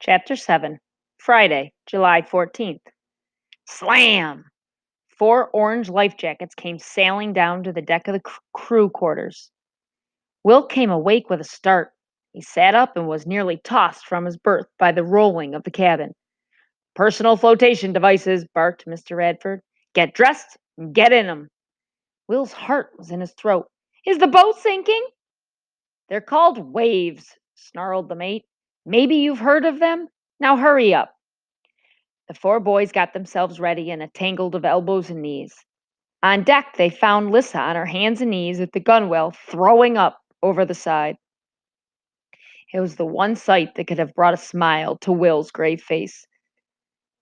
Chapter 7, Friday, July 14th. Slam! Four orange life jackets came sailing down to the deck of the crew quarters. Will came awake with a start. He sat up and was nearly tossed from his berth by the rolling of the cabin. Personal flotation devices, barked Mr. Radford. Get dressed and get in 'em. Will's heart was in his throat. Is the boat sinking? They're called waves, snarled the mate. Maybe you've heard of them? Now hurry up. The four boys got themselves ready in a tangle of elbows and knees. On deck, they found Lissa on her hands and knees at the gunwale, throwing up over the side. It was the one sight that could have brought a smile to Will's grave face.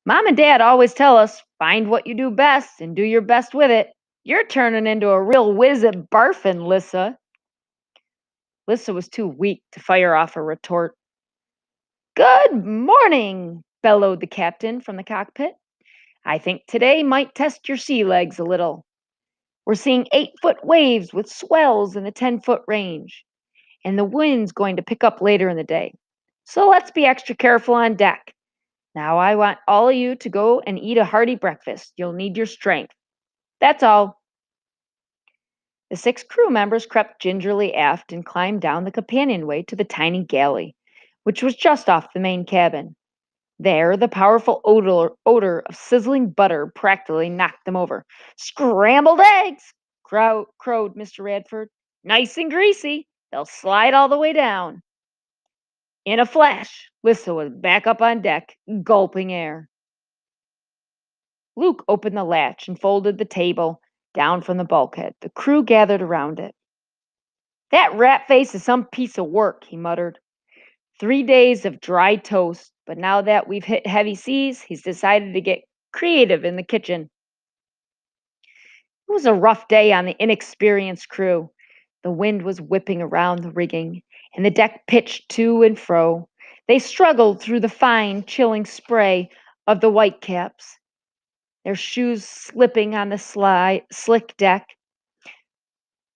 Mom and Dad always tell us, find what you do best and do your best with it. You're turning into a real whiz at barfing, Lissa. Lissa was too weak to fire off a retort. Good morning, bellowed the captain from the cockpit. I think today might test your sea legs a little. We're seeing 8-foot waves with swells in the 10-foot range, and the wind's going to pick up later in the day. So let's be extra careful on deck. Now I want all of you to go and eat a hearty breakfast. You'll need your strength. That's all. The 6 crew members crept gingerly aft and climbed down the companionway to the tiny galley, which was just off the main cabin. There, the powerful odor of sizzling butter practically knocked them over. Scrambled eggs, crowed Mr. Radford. Nice and greasy. They'll slide all the way down. In a flash, Lissa was back up on deck, gulping air. Luke opened the latch and folded the table down from the bulkhead. The crew gathered around it. That rat face is some piece of work, he muttered. 3 days of dry toast, but now that we've hit heavy seas, he's decided to get creative in the kitchen. It was a rough day on the inexperienced crew. The wind was whipping around the rigging, and the deck pitched to and fro. They struggled through the fine, chilling spray of the whitecaps, their shoes slipping on the slick deck.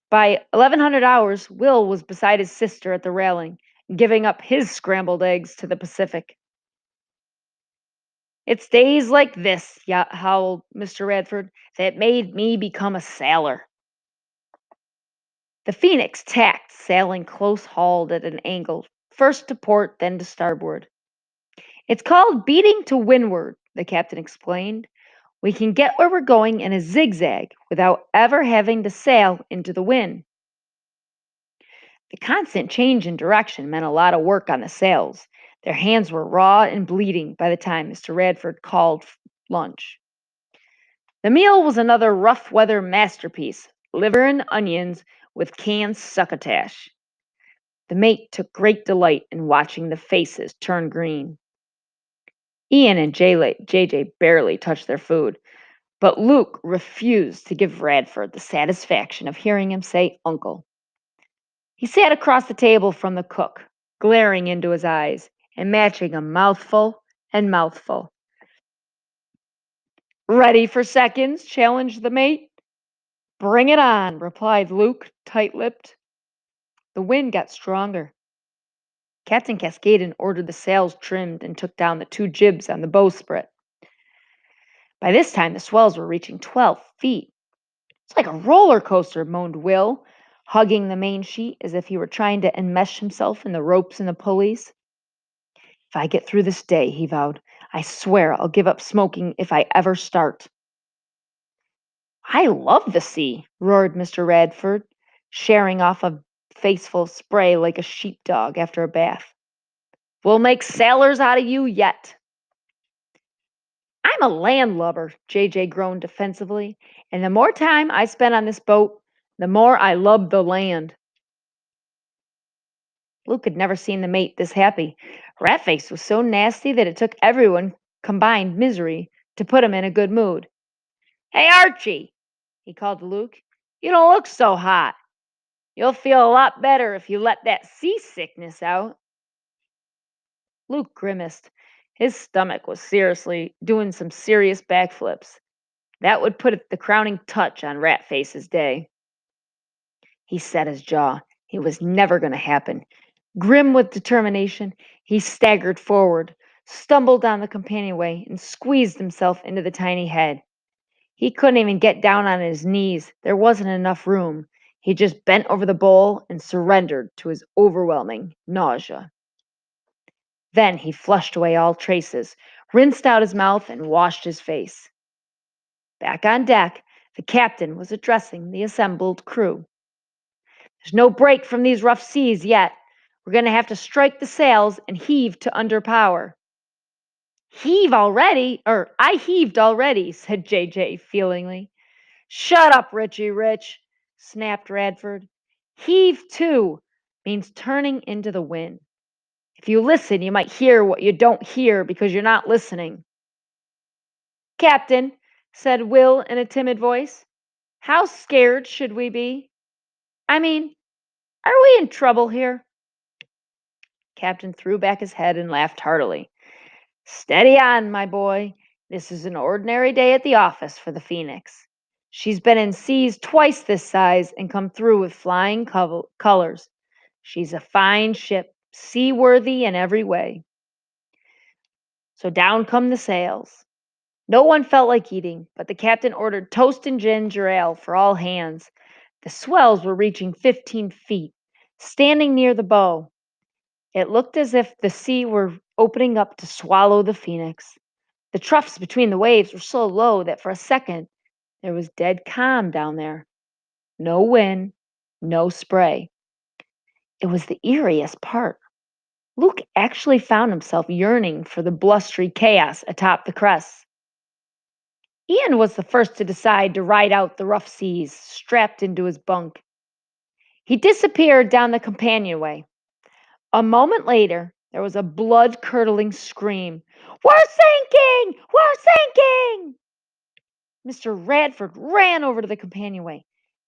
By 1100 hours, Will was beside his sister at the railing, giving up his scrambled eggs to the Pacific. It's days like this, howled Mr. Radford, that made me become a sailor. The Phoenix tacked, sailing close hauled at an angle, first to port, then to starboard. It's called beating to windward, the captain explained. We can get where we're going in a zigzag without ever having to sail into the wind. The constant change in direction meant a lot of work on the sails. Their hands were raw and bleeding by the time Mr. Radford called lunch. The meal was another rough weather masterpiece, liver and onions with canned succotash. The mate took great delight in watching the faces turn green. Ian and JJ barely touched their food, but Luke refused to give Radford the satisfaction of hearing him say uncle. He sat across the table from the cook, glaring into his eyes and matching a mouthful and mouthful. Ready for seconds? Challenged the mate. Bring it on, replied Luke, tight-lipped. The wind got stronger. Captain Cascaden ordered the sails trimmed and took down the 2 jibs on the bowsprit. By this time, the swells were reaching 12 feet. It's like a roller coaster, moaned Will, hugging the main sheet as if he were trying to enmesh himself in the ropes and the pulleys. If I get through this day, he vowed, I swear I'll give up smoking if I ever start. I love the sea, roared Mr. Radford, sharing off a faceful spray like a sheepdog after a bath. We'll make sailors out of you yet. I'm a landlubber, JJ groaned defensively, and the more time I spend on this boat, the more I love the land. Luke had never seen the mate this happy. Ratface was so nasty that it took everyone combined misery to put him in a good mood. Hey, Archie, he called to Luke, you don't look so hot. You'll feel a lot better if you let that seasickness out. Luke grimaced. His stomach was seriously doing some serious backflips. That would put the crowning touch on Ratface's day. He set his jaw. It was never going to happen. Grim with determination, he staggered forward, stumbled down the companionway and squeezed himself into the tiny head. He couldn't even get down on his knees. There wasn't enough room. He just bent over the bowl and surrendered to his overwhelming nausea. Then he flushed away all traces, rinsed out his mouth, and washed his face. Back on deck, the captain was addressing the assembled crew. There's no break from these rough seas yet. We're going to have to strike the sails and heave to under power. Heave already? I heaved already, said JJ feelingly. Shut up, Richie Rich, snapped Radford. Heave to means turning into the wind. If you listen, you might hear what you don't hear because you're not listening. Captain, said Will in a timid voice, how scared should we be? I mean, are we in trouble here? Captain threw back his head and laughed heartily. Steady on, my boy. This is an ordinary day at the office for the Phoenix. She's been in seas twice this size and come through with flying colors. She's a fine ship, seaworthy in every way. So down come the sails. No one felt like eating, but the captain ordered toast and ginger ale for all hands. The swells were reaching 15 feet, standing near the bow. It looked as if the sea were opening up to swallow the Phoenix. The troughs between the waves were so low that for a second there was dead calm down there. No wind, no spray. It was the eeriest part. Luke actually found himself yearning for the blustery chaos atop the crests. Ian was the first to decide to ride out the rough seas, strapped into his bunk. He disappeared down the companionway. A moment later, there was a blood-curdling scream. We're sinking! We're sinking! Mr. Radford ran over to the companionway.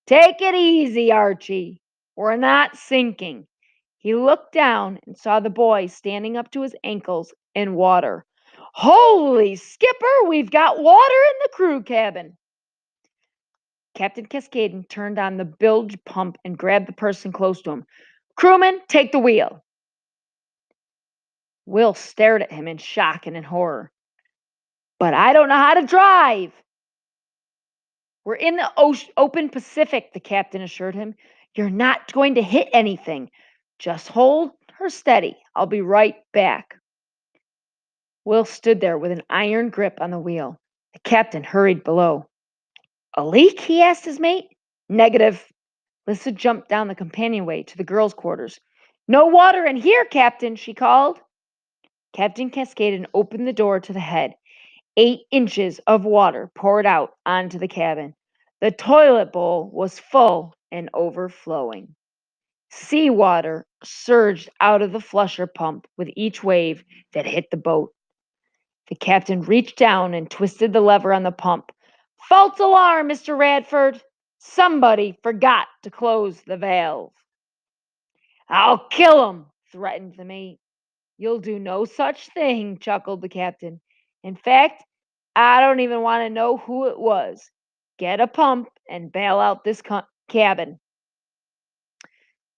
Take it easy, Archie. We're not sinking. He looked down and saw the boy standing up to his ankles in water. Holy skipper, we've got water in the crew cabin. Captain Cascaden turned on the bilge pump and grabbed the person close to him. Crewman, take the wheel. Will stared at him in shock and in horror. But I don't know how to drive. We're in the open Pacific, the captain assured him. You're not going to hit anything. Just hold her steady. I'll be right back. Will stood there with an iron grip on the wheel. The captain hurried below. A leak? He asked his mate. Negative. Lissa jumped down the companionway to the girls' quarters. No water in here, Captain, she called. Captain Cascaden opened the door to the head. 8 inches of water poured out onto the cabin. The toilet bowl was full and overflowing. Seawater surged out of the flusher pump with each wave that hit the boat. The captain reached down and twisted the lever on the pump. False alarm, Mr. Radford! Somebody forgot to close the valve. I'll kill him, threatened the mate. You'll do no such thing, chuckled the captain. In fact, I don't even want to know who it was. Get a pump and bail out this cabin.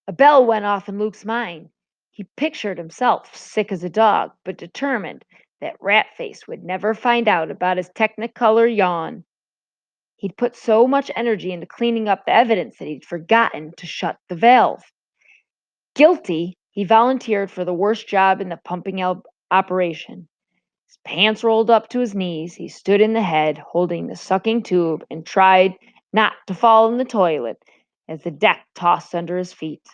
A bell went off in Luke's mind. He pictured himself sick as a dog, but determined that Ratface would never find out about his Technicolor yawn. He'd put so much energy into cleaning up the evidence that he'd forgotten to shut the valve. Guilty, he volunteered for the worst job in the pumping operation. His pants rolled up to his knees, he stood in the head, holding the sucking tube, and tried not to fall in the toilet as the deck tossed under his feet.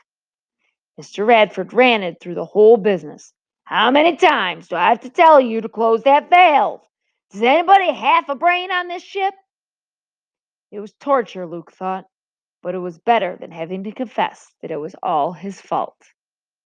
Mr. Radford ranted through the whole business. How many times do I have to tell you to close that valve? Does anybody have a brain on this ship? It was torture, Luke thought, but it was better than having to confess that it was all his fault.